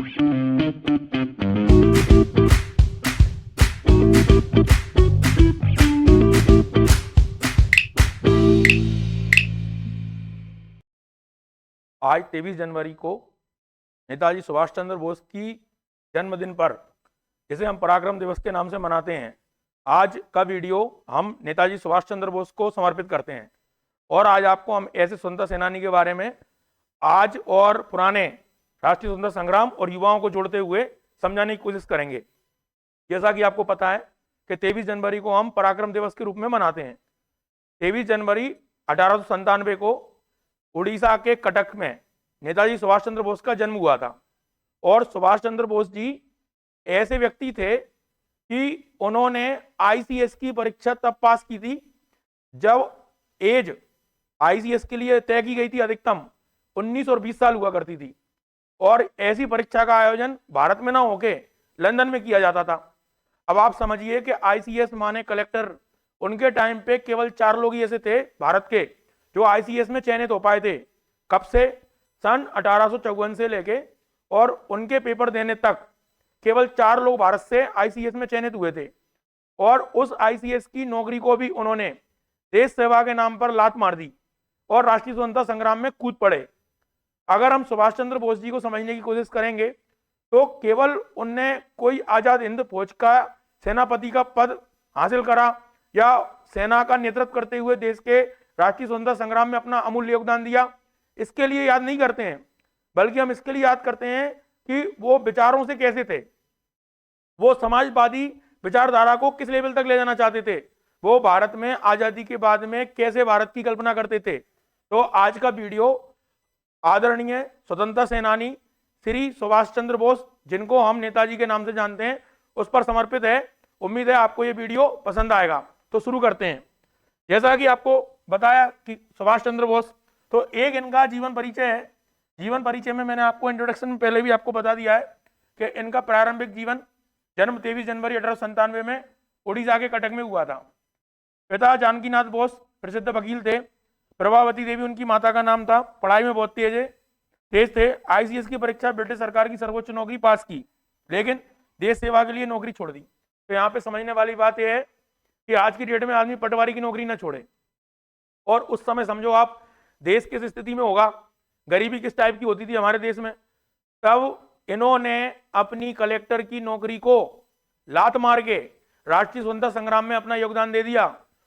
आज 23 जनवरी को नेताजी सुभाष चंद्र बोस की जन्मदिन पर, जिसे हम पराक्रम दिवस के नाम से मनाते हैं, आज का वीडियो हम नेताजी सुभाष चंद्र बोस को समर्पित करते हैं। और आज आपको हम ऐसे स्वतंत्रता सेनानी के बारे में आज और पुराने राष्ट्रीय स्वतंत्रता संग्राम और युवाओं को जोड़ते हुए समझाने की कोशिश करेंगे। जैसा कि आपको पता है कि 23 जनवरी को हम पराक्रम दिवस के रूप में मनाते हैं। 23 जनवरी 1897 को उड़ीसा के कटक में नेताजी सुभाष चंद्र बोस का जन्म हुआ था। और सुभाष चंद्र बोस जी ऐसे व्यक्ति थे कि उन्होंने आईसीएस की परीक्षा तब पास की थी जब एज आईसीएस के लिए तय की गई थी अधिकतम 19 और 20 साल हुआ करती थी। और ऐसी परीक्षा का आयोजन भारत में ना होके लंदन में किया जाता था। अब आप समझिए कि आईसीएस माने कलेक्टर, उनके टाइम पे केवल 4 लोग ही ऐसे थे भारत के जो आईसीएस में चयनित हो पाए थे। कब से? सन 1854 से लेके, और उनके पेपर देने तक केवल 4 लोग भारत से आईसीएस में चयनित हुए थे। और उस आईसीएस की नौकरी को भी उन्होंने देश सेवा के नाम पर लात मार दी और राष्ट्रीय स्वतंत्रता संग्राम में कूद पड़े। अगर हम सुभाष चंद्र बोस जी को समझने की कोशिश करेंगे तो केवल उनने कोई आजाद हिंद फौज का सेनापति का पद हासिल करा या सेना का नेतृत्व करते हुए देश के राष्ट्रीय स्वतंत्रता संग्राम में अपना अमूल्य योगदान दिया, इसके लिए याद नहीं करते हैं, बल्कि हम इसके लिए याद करते हैं कि वो विचारों से कैसे थे, वो समाजवादी विचारधारा को किस लेवल तक ले जाना चाहते थे, वो भारत में आजादी के बाद में कैसे भारत की कल्पना करते थे। तो आज का वीडियो आदरणीय स्वतंत्रता सेनानी श्री सुभाष चंद्र बोस, जिनको हम नेताजी के नाम से जानते हैं, उस पर समर्पित है। उम्मीद है आपको ये वीडियो पसंद आएगा। तो शुरू करते हैं। जैसा कि आपको बताया कि सुभाष चंद्र बोस, तो एक इनका जीवन परिचय है। जीवन परिचय में मैंने आपको इंट्रोडक्शन में पहले भी आपको बता दिया है कि इनका प्रारंभिक जीवन, जन्म 23 जनवरी 1897 में उड़ीसा के कटक में हुआ था। पिता जानकीनाथ बोस प्रसिद्ध वकील थे। प्रभावती देवी उनकी माता का नाम था। पढ़ाई में बहुत तेज थे। आईसीएस की परीक्षा ब्रिटिश सरकार की सर्वोच्च नौकरी पास की, लेकिन देश सेवा के लिए नौकरी छोड़ दी। तो यहाँ पे समझने वाली बात यह है कि आज की डेट में आदमी पटवारी की नौकरी ना छोड़े। और उस समय समझो आप देश किस स्थिति में होगा, गरीबी किस टाइप की होती थी हमारे देश में, तब इन्होंने अपनी कलेक्टर की नौकरी को लात मार के राष्ट्रीय स्वतंत्रता संग्राम में अपना योगदान दे दिया।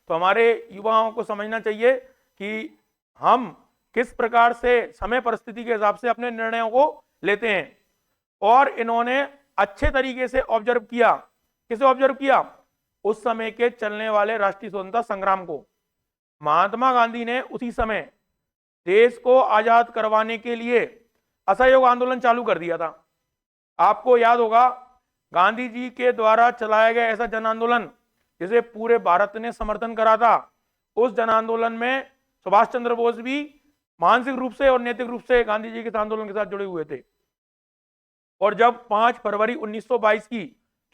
तो हमारे युवाओं को समझना चाहिए कि हम किस प्रकार से समय परिस्थिति के हिसाब से अपने निर्णयों को लेते हैं। और इन्होंने अच्छे तरीके से ऑब्जर्व किया। किसे ऑब्जर्व किया? उस समय के चलने वाले राष्ट्रीय स्वतंत्रता संग्राम को। महात्मा गांधी ने उसी समय देश को आजाद करवाने के लिए असहयोग आंदोलन चालू कर दिया था। आपको याद होगा, गांधी जी के द्वारा चलाया गया ऐसा जन आंदोलन जिसे पूरे भारत ने समर्थन करा था, उस जन आंदोलन में सुभाष चंद्र बोस भी मानसिक रूप से और नैतिक रूप से गांधी जी के आंदोलन के साथ जुड़े हुए थे। और जब 5 फरवरी 1922 की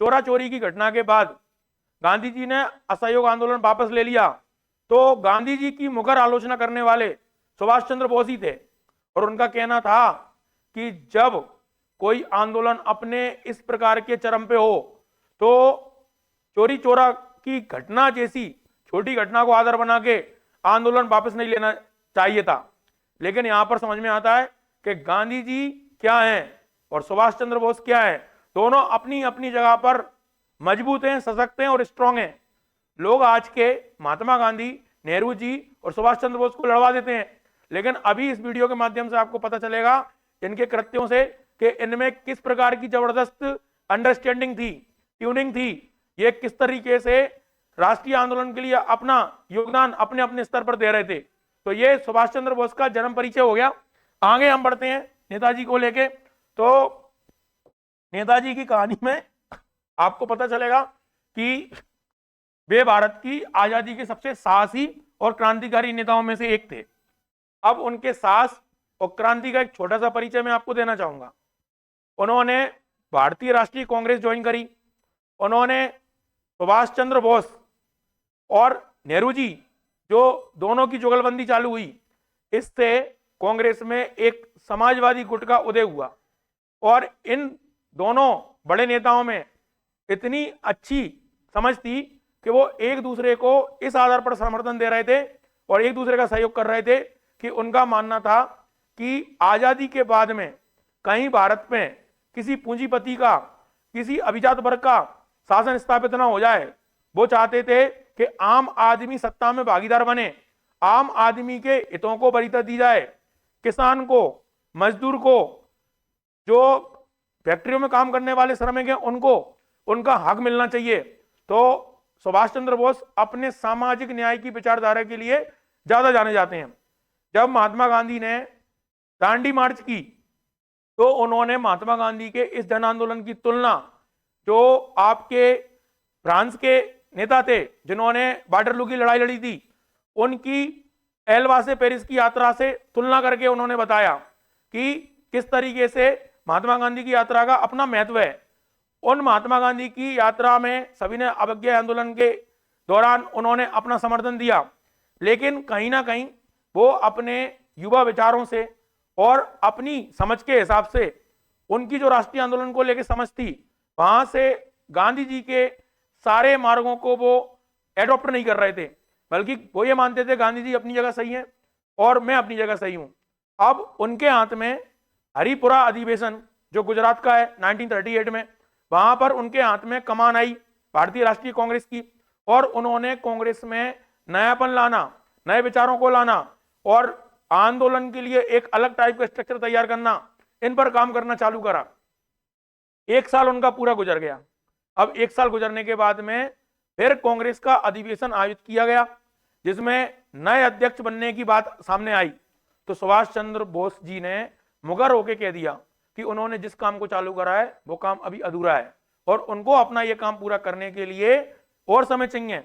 चोरा चोरी की घटना के बाद गांधी जी ने असहयोग आंदोलन वापस ले लिया, तो गांधी जी की मुखर आलोचना करने वाले सुभाष चंद्र बोस ही थे। और उनका कहना था कि जब कोई आंदोलन अपने इस प्रकार के चरम पे हो तो चोरी चोरा की घटना जैसी छोटी घटना को आधार बना के आंदोलन वापस नहीं लेना चाहिए था। लेकिन यहां पर समझ में आता है कि गांधी जी क्या हैं और सुभाष चंद्र बोस क्या है। दोनों अपनी अपनी जगह पर मजबूत हैं, सशक्त हैं और स्ट्रांग हैं। लोग आज के महात्मा गांधी, नेहरू जी और सुभाष चंद्र बोस को लड़वा देते हैं, लेकिन अभी इस वीडियो के माध्यम से आपको पता चलेगा इनके कृत्यों से कि इनमें किस प्रकार की जबरदस्त अंडरस्टैंडिंग थी, ट्यूनिंग थी, ये किस तरीके से राष्ट्रीय आंदोलन के लिए अपना योगदान अपने अपने स्तर पर दे रहे थे। तो ये सुभाष चंद्र बोस का जन्म परिचय हो गया। आगे हम बढ़ते हैं नेताजी को लेके। तो नेताजी की कहानी में आपको पता चलेगा कि वे भारत की आजादी के सबसे साहसी और क्रांतिकारी नेताओं में से एक थे। अब उनके साहस और क्रांति का एक छोटा सा परिचय मैं आपको देना चाहूंगा। उन्होंने भारतीय राष्ट्रीय कांग्रेस ज्वाइन करी। उन्होंने सुभाष चंद्र बोस और नेहरू जी, जो दोनों की जुगलबंदी चालू हुई, इससे कांग्रेस में एक समाजवादी गुट का उदय हुआ। और इन दोनों बड़े नेताओं में इतनी अच्छी समझ थी कि वो एक दूसरे को इस आधार पर समर्थन दे रहे थे और एक दूसरे का सहयोग कर रहे थे कि उनका मानना था कि आजादी के बाद में कहीं भारत में किसी पूंजीपति का, किसी अभिजात वर्ग का शासन स्थापित ना हो जाए। वो चाहते थे कि आम आदमी सत्ता में भागीदार बने, आम आदमी के हितों को वरीयता दी जाए, किसान को, मजदूर को, जो फैक्ट्रियों में काम करने वाले श्रमिक हैं उनको उनका हक मिलना चाहिए। तो सुभाष चंद्र बोस अपने सामाजिक न्याय की विचारधारा के लिए ज्यादा जाने जाते हैं। जब महात्मा गांधी ने दांडी मार्च की तो उन्होंने महात्मा गांधी के इस जन आंदोलन की तुलना जो आपके फ्रांस के नेता थे जिन्होंने वाटरलू की लड़ाई लड़ी थी, उनकी एल्वा से पेरिस की यात्रा से तुलना करके उन्होंने बताया कि किस तरीके से महात्मा गांधी की यात्रा का अपना महत्व है। उन महात्मा गांधी की यात्रा में सभी ने अवज्ञा आंदोलन के दौरान उन्होंने अपना समर्थन दिया, लेकिन कहीं ना कहीं वो अपने युवा विचारों से और अपनी समझ के हिसाब से उनकी जो राष्ट्रीय आंदोलन को लेकर समझ थी, वहां से गांधी जी के सारे मार्गों को वो एडॉप्ट नहीं कर रहे थे, बल्कि वो ये मानते थे गांधी जी अपनी जगह सही है और मैं अपनी जगह सही हूं। अब उनके हाथ में हरिपुरा अधिवेशन जो गुजरात का है 1938 में, वहां पर उनके हाथ में कमान आई भारतीय राष्ट्रीय कांग्रेस की और उन्होंने कांग्रेस में नयापन लाना, नए विचारों को लाना और आंदोलन के लिए एक अलग टाइप का स्ट्रक्चर तैयार करना, इन पर काम करना चालू करा। एक साल उनका पूरा गुजर गया। अब एक साल गुजरने के बाद में फिर कांग्रेस का अधिवेशन आयोजित किया गया जिसमें नए अध्यक्ष बनने की बात सामने आई। तो सुभाष चंद्र बोस जी ने मुगर होकर कह दिया कि उन्होंने जिस काम को चालू करा है वो काम अभी अधूरा है और उनको अपना ये काम पूरा करने के लिए और समय चाहिए।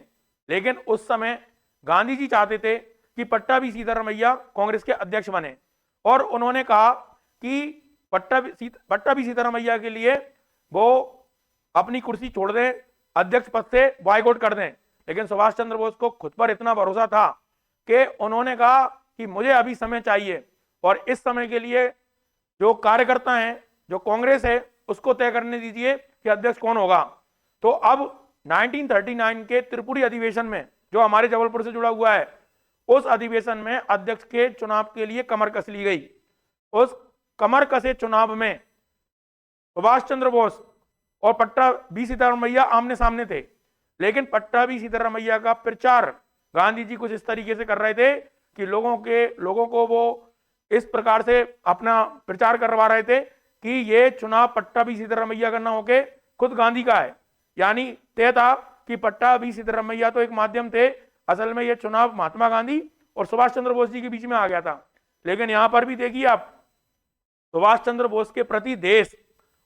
लेकिन उस समय गांधी जी चाहते थे कि पट्टाभी सीतारामैया कांग्रेस के अध्यक्ष बने और उन्होंने कहा कि पट्टाभी सीतारामैया के लिए वो अपनी कुर्सी छोड़ दें, अध्यक्ष पद से बॉयकॉट कर दें। लेकिन सुभाष चंद्र बोस को खुद पर इतना भरोसा था कि उन्होंने कहा कि मुझे अभी समय चाहिए और इस समय के लिए जो कार्यकर्ता हैं, जो कांग्रेस है, उसको तय करने दीजिए कि अध्यक्ष कौन होगा। तो अब 1939 के त्रिपुरी अधिवेशन में जो हमारे जबलपुर से जुड़ा हुआ है, उस अधिवेशन में अध्यक्ष के चुनाव के लिए कमर कस ली गई। उस कमर कसे चुनाव में सुभाष चंद्र बोस और पट्टाभी सीतारामैया आमने सामने थे, लेकिन पट्टाभी सीतारामैया का प्रचार गांधी जी कुछ इस तरीके से कर रहे थे कि लोगों को वो इस प्रकार से अपना प्रचार करवा रहे थे कि ये चुनाव पट्टाभी सीतारामैया का ना होके खुद गांधी का है। यानी तय था कि पट्टाभी सीतारामैया तो एक माध्यम थे, असल में ये चुनाव महात्मा गांधी और सुभाष चंद्र बोस जी के बीच में आ गया था। लेकिन यहां पर भी देखिए आप, सुभाष चंद्र बोस के प्रति देश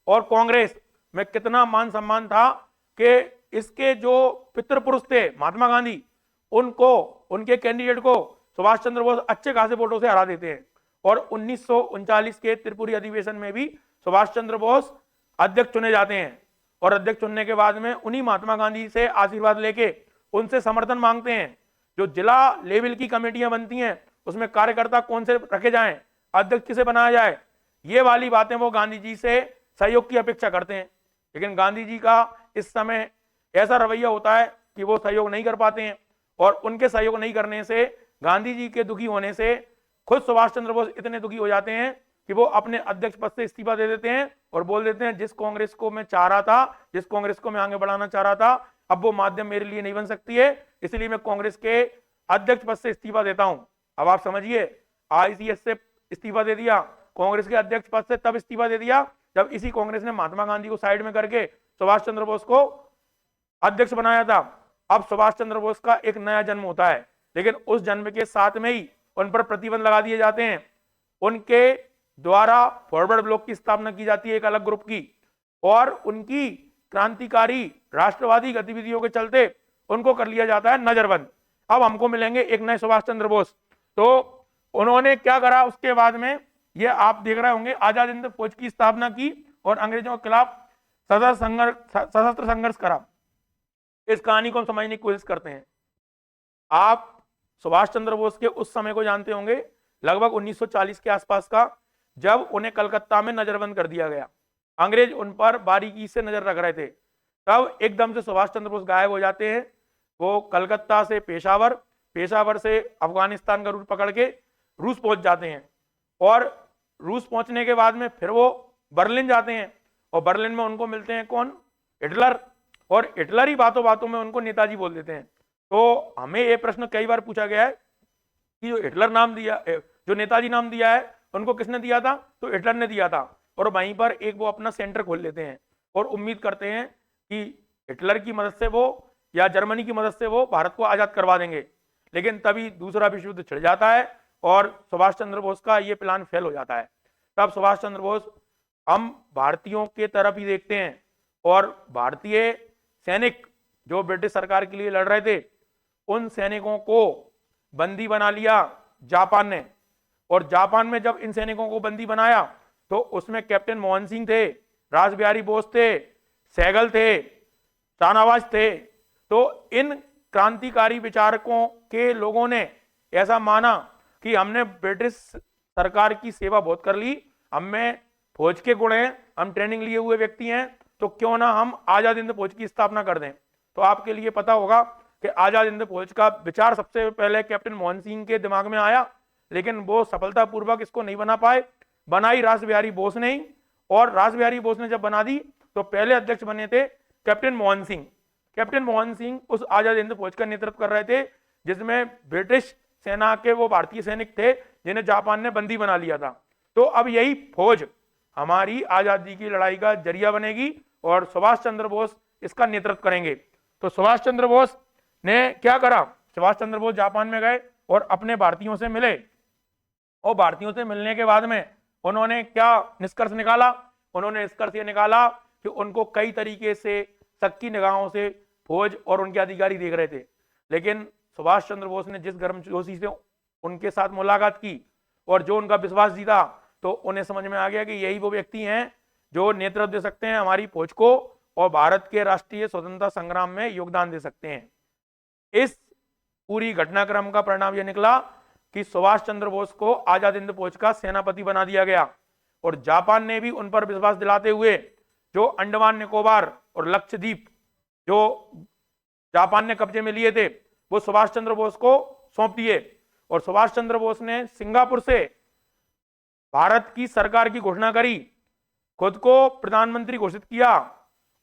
और कांग्रेस में कितना मान सम्मान था कि इसके जो पितृपुरुष थे महात्मा गांधी, उनको, उनके कैंडिडेट को सुभाष चंद्र बोस अच्छे खासे वोटों से हरा देते हैं। और 1939 के त्रिपुरी अधिवेशन में भी सुभाष चंद्र बोस अध्यक्ष चुने जाते हैं और अध्यक्ष चुनने के बाद में उन्हीं महात्मा गांधी से आशीर्वाद लेके उनसे समर्थन मांगते हैं। जो जिला लेवल की कमेटियां बनती हैं उसमें कार्यकर्ता कौन से रखे जाएं, अध्यक्ष किसे बनाया जाए, ये वाली बातें वो गांधी जी से सहयोग की अपेक्षा करते हैं। लेकिन गांधी जी का इस समय ऐसा रवैया होता है कि वो सहयोग नहीं कर पाते हैं और उनके सहयोग नहीं करने से, गांधी जी के दुखी होने से खुद सुभाष चंद्र बोस इतने दुखी हो जाते हैं कि वो अपने अध्यक्ष पद से इस्तीफा दे देते हैं और बोल देते हैं जिस कांग्रेस को मैं चाह रहा था, जिस कांग्रेस को मैं आगे बढ़ाना चाह रहा था, अब वो माध्यम मेरे लिए नहीं बन सकती है, इसलिए मैं कांग्रेस के अध्यक्ष पद से इस्तीफा देता हूं। अब आप समझिए, आईसीएस से इस्तीफा दे दिया, कांग्रेस के अध्यक्ष पद से तब इस्तीफा दे दिया जब इसी कांग्रेस ने महात्मा गांधी को साइड में करके सुभाष चंद्र बोस को अध्यक्ष बनाया था। अब सुभाष चंद्र बोस का एक नया जन्म होता है, लेकिन उस जन्म के साथ में ही उन पर प्रतिबंध लगा दिए जाते हैं। उनके द्वारा फॉरवर्ड ब्लॉक की स्थापना की जाती है, एक अलग ग्रुप की, और उनकी क्रांतिकारी राष्ट्रवादी गतिविधियों के चलते उनको कर लिया जाता है नजरबंद। अब हमको मिलेंगे एक नए सुभाष चंद्र बोस। तो उन्होंने क्या करा उसके बाद में, ये आप देख रहे होंगे, आजाद हिंद फौज की स्थापना की और अंग्रेजों के खिलाफ सशस्त्र संघर्ष करा। इस कहानी को हम समझने की कोशिश करते हैं। आप सुभाष चंद्र बोस के उस समय को जानते होंगे, लगभग 1940 के आसपास का, जब उन्हें कलकत्ता में नजरबंद कर दिया गया। अंग्रेज उन पर बारीकी से नजर रख रहे थे। तब एकदम से सुभाष चंद्र बोस गायब हो जाते हैं। वो कलकत्ता से पेशावर, पेशावर से अफगानिस्तान का रूट पकड़ के रूस पहुंच जाते हैं, और रूस पहुंचने के बाद में फिर वो बर्लिन जाते हैं, और बर्लिन में उनको मिलते हैं कौन? हिटलर। और हिटलर ही बातों बातों में उनको नेताजी बोल देते हैं। तो हमें ये प्रश्न कई बार पूछा गया है कि जो हिटलर नाम दिया, जो नेताजी नाम दिया है, उनको किसने दिया था? तो हिटलर ने दिया था। और वहीं पर एक वो अपना सेंटर खोल लेते हैं और उम्मीद करते हैं कि हिटलर की मदद से वो, या जर्मनी की मदद से वो भारत को आजाद करवा देंगे। लेकिन तभी दूसरा विश्व युद्ध छिड़ जाता है और सुभाष चंद्र बोस का ये प्लान फेल हो जाता है। तब सुभाष चंद्र बोस हम भारतीयों के तरफ ही देखते हैं, और भारतीय सैनिक जो ब्रिटिश सरकार के लिए लड़ रहे थे, उन सैनिकों को बंदी बना लिया जापान ने। और जापान में जब इन सैनिकों को बंदी बनाया तो उसमें कैप्टन मोहन सिंह थे, रासबिहारी बोस थे, सहगल थे, शाहनवाज थे। तो इन क्रांतिकारी विचारकों के लोगों ने ऐसा माना कि हमने ब्रिटिश सरकार की सेवा बहुत कर ली, हमें फौज के गुण हैं, हम ट्रेनिंग लिए हुए व्यक्ति हैं, तो क्यों ना हम आजाद हिंद फौज की स्थापना कर दें। तो आपके लिए पता होगा कि आजाद हिंद फौज का विचार सबसे पहले कैप्टन मोहन सिंह के दिमाग में आया, लेकिन वो सफलतापूर्वक इसको नहीं बना पाए। बनाई रासबिहारी बोस ने ही, और रासबिहारी बोस ने जब बना दी तो पहले अध्यक्ष बने थे कैप्टन मोहन सिंह। कैप्टन मोहन सिंह उस आजाद हिंद फौज का नेतृत्व कर रहे थे, जिसमें ब्रिटिश सेना के वो भारतीय सैनिक थे जिन्हें जापान ने बंदी बना लिया था। तो अब यही फौज हमारी आजादी की लड़ाई का जरिया बनेगी और सुभाष चंद्र बोस इसका नेतृत्व करेंगे। तो सुभाष चंद्र बोस ने क्या करा? सुभाष चंद्र बोस जापान में गए और अपने भारतीयों से मिले, और भारतीयों से मिलने के बाद में उन्होंने क्या निष्कर्ष निकाला? उन्होंने निष्कर्ष ये निकाला कि उनको कई तरीके से शक्की निगाहों से फौज और उनके अधिकारी देख रहे थे, लेकिन सुभाष चंद्र बोस ने जिस गर्मजोशी से उनके साथ मुलाकात की और जो उनका विश्वास जीता, तो उन्हें समझ में आ गया कि यही वो व्यक्ति हैं जो नेतृत्व दे सकते हैं हमारी फौज को और भारत के राष्ट्रीय स्वतंत्रता संग्राम में योगदान दे सकते हैं। इस पूरी घटनाक्रम का परिणाम यह निकला कि सुभाष चंद्र बोस को आजाद हिंद फौज का सेनापति बना दिया गया, और जापान ने भी उन पर विश्वास दिलाते हुए जो अंडमान निकोबार और लक्षद्वीप जो जापान ने कब्जे में लिए थे, वो सुभाष चंद्र बोस को सौंप दिए। और सुभाष चंद्र बोस ने सिंगापुर से भारत की सरकार की घोषणा करी, खुद को प्रधानमंत्री घोषित किया,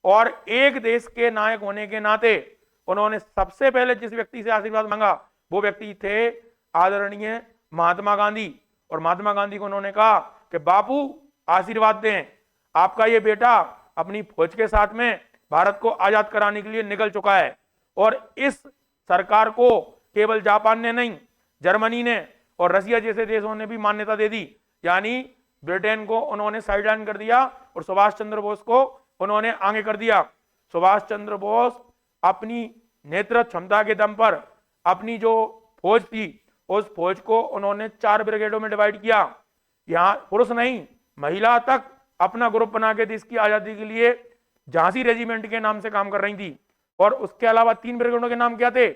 और एक देश के नायक होने के नाते उन्होंने सबसे पहले जिस व्यक्ति से आशीर्वाद मांगा वो व्यक्ति थे आदरणीय महात्मा गांधी। और महात्मा गांधी को उन्होंने कहा कि बापू आशीर्वाद दें, आपका ये बेटा अपनी फौज के साथ में भारत को आजाद कराने के लिए निकल चुका है। और इस सरकार को केवल जापान ने नहीं, जर्मनी ने और रसिया जैसे देशों ने भी मान्यता दे दी, यानी ब्रिटेन को उन्होंने साइडलाइन कर दिया और सुभाष चंद्र बोस को उन्होंने आगे कर दिया। सुभाष चंद्र बोस अपनी नेतृत्व क्षमता के दम पर अपनी जो फौज थी उस फौज को उन्होंने 4 ब्रिगेडों में डिवाइड किया। यहाँ पुरुष नहीं, महिला तक अपना ग्रुप बना के देश की आजादी के लिए झांसी रेजिमेंट के नाम से काम कर रही थी। और उसके अलावा 3 ब्रिगेडों के नाम क्या थे?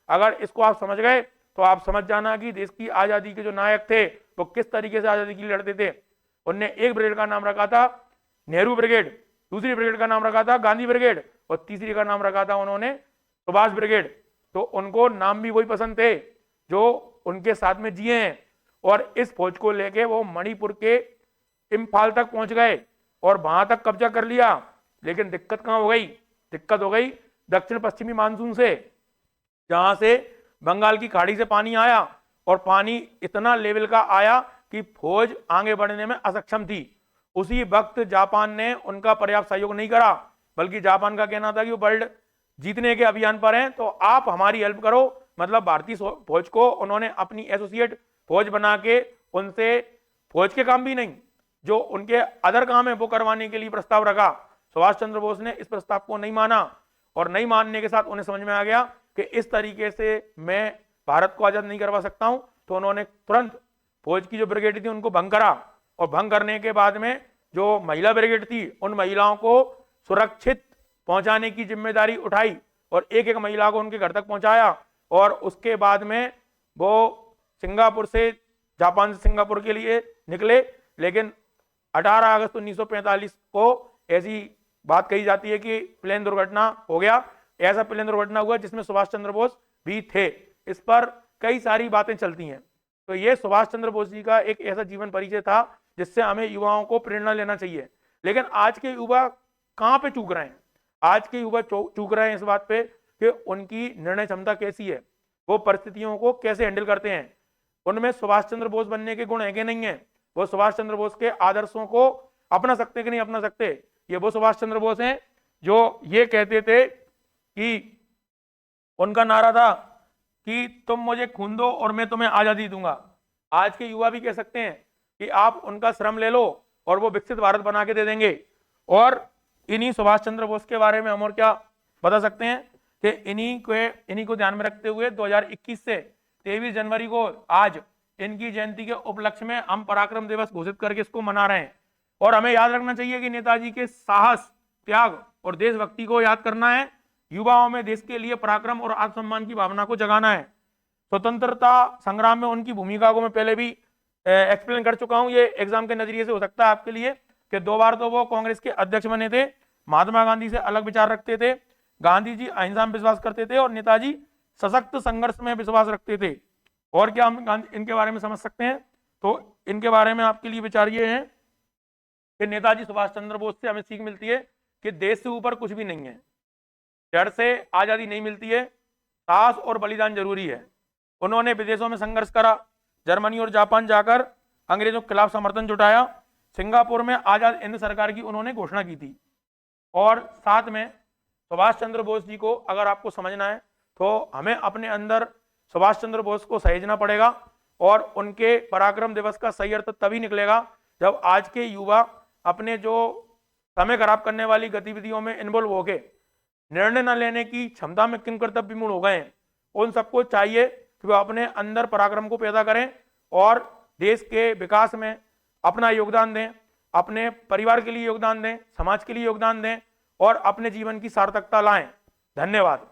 अगर इसको आप समझ गए तो आप समझ जाना कि देश की आजादी के जो नायक थे वो किस तरीके से आजादी के लिए लड़ते थे। उनने एक ब्रिगेड का नाम रखा था नेहरू ब्रिगेड, दूसरी ब्रिगेड का नाम रखा था गांधी ब्रिगेड, और तीसरी का नाम रखा था उन्होंने सुभाष ब्रिगेड। तो उनको नाम भी वही पसंद थे जो उनके साथ में जिए हैं। और इस फौज को लेके वो मणिपुर के इम्फाल तक पहुंच गए और वहां तक कब्जा कर लिया। लेकिन दिक्कत कहां हो गई? दिक्कत हो गई दक्षिण पश्चिमी मानसून से, जहां से बंगाल की खाड़ी से पानी आया और पानी इतना लेवल का आया कि फौज आगे बढ़ने में असक्षम थी। उसी वक्त जापान ने उनका पर्याप्त सहयोग नहीं करा, बल्कि जापान का कहना था कि वो वर्ल्ड जीतने के अभियान पर हैं, तो आप हमारी हेल्प करो। मतलब भारतीय फौज को उन्होंने अपनी एसोसिएट फौज बना के उनसे फौज के काम भी नहीं, जो उनके अदर काम है वो करवाने के लिए प्रस्ताव रखा। सुभाष चंद्र बोस ने इस प्रस्ताव को नहीं माना, और नहीं मानने के साथ उन्हें समझ में आ गया कि इस तरीके से मैं भारत को आजाद नहीं करवा सकता हूं। तो उन्होंने तुरंत फौज की जो ब्रिगेड थी उनको भंग करा, और भंग करने के बाद में जो महिला ब्रिगेड थी उन महिलाओं को सुरक्षित पहुंचाने की जिम्मेदारी उठाई और एक एक महिला को उनके घर तक पहुंचाया। और उसके बाद में वो सिंगापुर से, जापान से सिंगापुर के लिए निकले। लेकिन 18 अगस्त 1945 को ऐसी बात कही जाती है कि प्लेन दुर्घटना हो गया, ऐसा प्लेन दुर्घटना हुआ जिसमें सुभाष चंद्र बोस भी थे। इस पर कई सारी बातें चलती हैं। तो ये सुभाष चंद्र बोस जी का एक ऐसा जीवन परिचय था जिससे हमें युवाओं को प्रेरणा लेना चाहिए। लेकिन आज के युवा कहाँ पे चूक रहे हैं? आज के युवा चूक रहे हैं इस बात पे कि उनकी निर्णय क्षमता कैसी है, वो परिस्थितियों को कैसे हैंडल करते हैं, उनमें सुभाष चंद्र बोस बनने के गुण है कि नहीं है, वो सुभाष चंद्र बोस के आदर्शों को अपना सकते कि नहीं अपना सकते। ये वो सुभाष चंद्र बोस हैं जो ये कहते थे कि उनका नारा था कि तुम मुझे खून दो और मैं तुम्हें आजादी दूंगा। आज के युवा भी कह सकते हैं कि आप उनका श्रम ले लो और वो विकसित भारत बना के दे देंगे। और इन्हीं सुभाष चंद्र बोस के बारे में हम और क्या बता सकते हैं कि इन्हीं को ध्यान में रखते हुए 2021 से 23 जनवरी को आज इनकी जयंती के उपलक्ष्य में हम पराक्रम दिवस घोषित करके इसको मना रहे हैं। और हमें याद रखना चाहिए कि नेताजी के साहस, त्याग और देशभक्ति को याद करना है। युवाओं में देश के लिए पराक्रम और आत्मसम्मान की भावना को जगाना है। स्वतंत्रता संग्राम में उनकी भूमिका को मैं पहले भी एक्सप्लेन कर चुका हूं। ये एग्जाम के नजरिए से हो सकता है आपके लिए कि 2 बार तो वो कांग्रेस के अध्यक्ष बने थे, महात्मा गांधी से अलग विचार रखते थे, गांधी जी अहिंसा में विश्वास करते थे और नेताजी सशक्त संघर्ष में विश्वास रखते थे। और क्या हम इनके बारे में समझ सकते हैं? तो इनके बारे में आपके लिए विचार ये है कि नेताजी सुभाष चंद्र बोस से हमें सीख मिलती है कि देश से ऊपर कुछ भी नहीं है, जड़ से आजादी नहीं मिलती है, साहस और बलिदान जरूरी है। उन्होंने विदेशों में संघर्ष करा, जर्मनी और जापान जाकर अंग्रेजों के खिलाफ समर्थन जुटाया, सिंगापुर में आजाद हिंद सरकार की उन्होंने घोषणा की थी। और साथ में सुभाष चंद्र बोस जी को अगर आपको समझना है तो हमें अपने अंदर सुभाष चंद्र बोस को सहेजना पड़ेगा और उनके पराक्रम दिवस का सही अर्थ तभी निकलेगा जब आज के युवा अपने जो समय खराब करने वाली गतिविधियों में इन्वॉल्व हो गए, निर्णय न लेने की क्षमता में किन कर्तव्य विमूढ़ हो गए हैं, उन सबको चाहिए कि वो अपने अंदर पराक्रम को पैदा करें और देश के विकास में अपना योगदान दें, अपने परिवार के लिए योगदान दें, समाज के लिए योगदान दें और अपने जीवन की सार्थकता लाएं। धन्यवाद।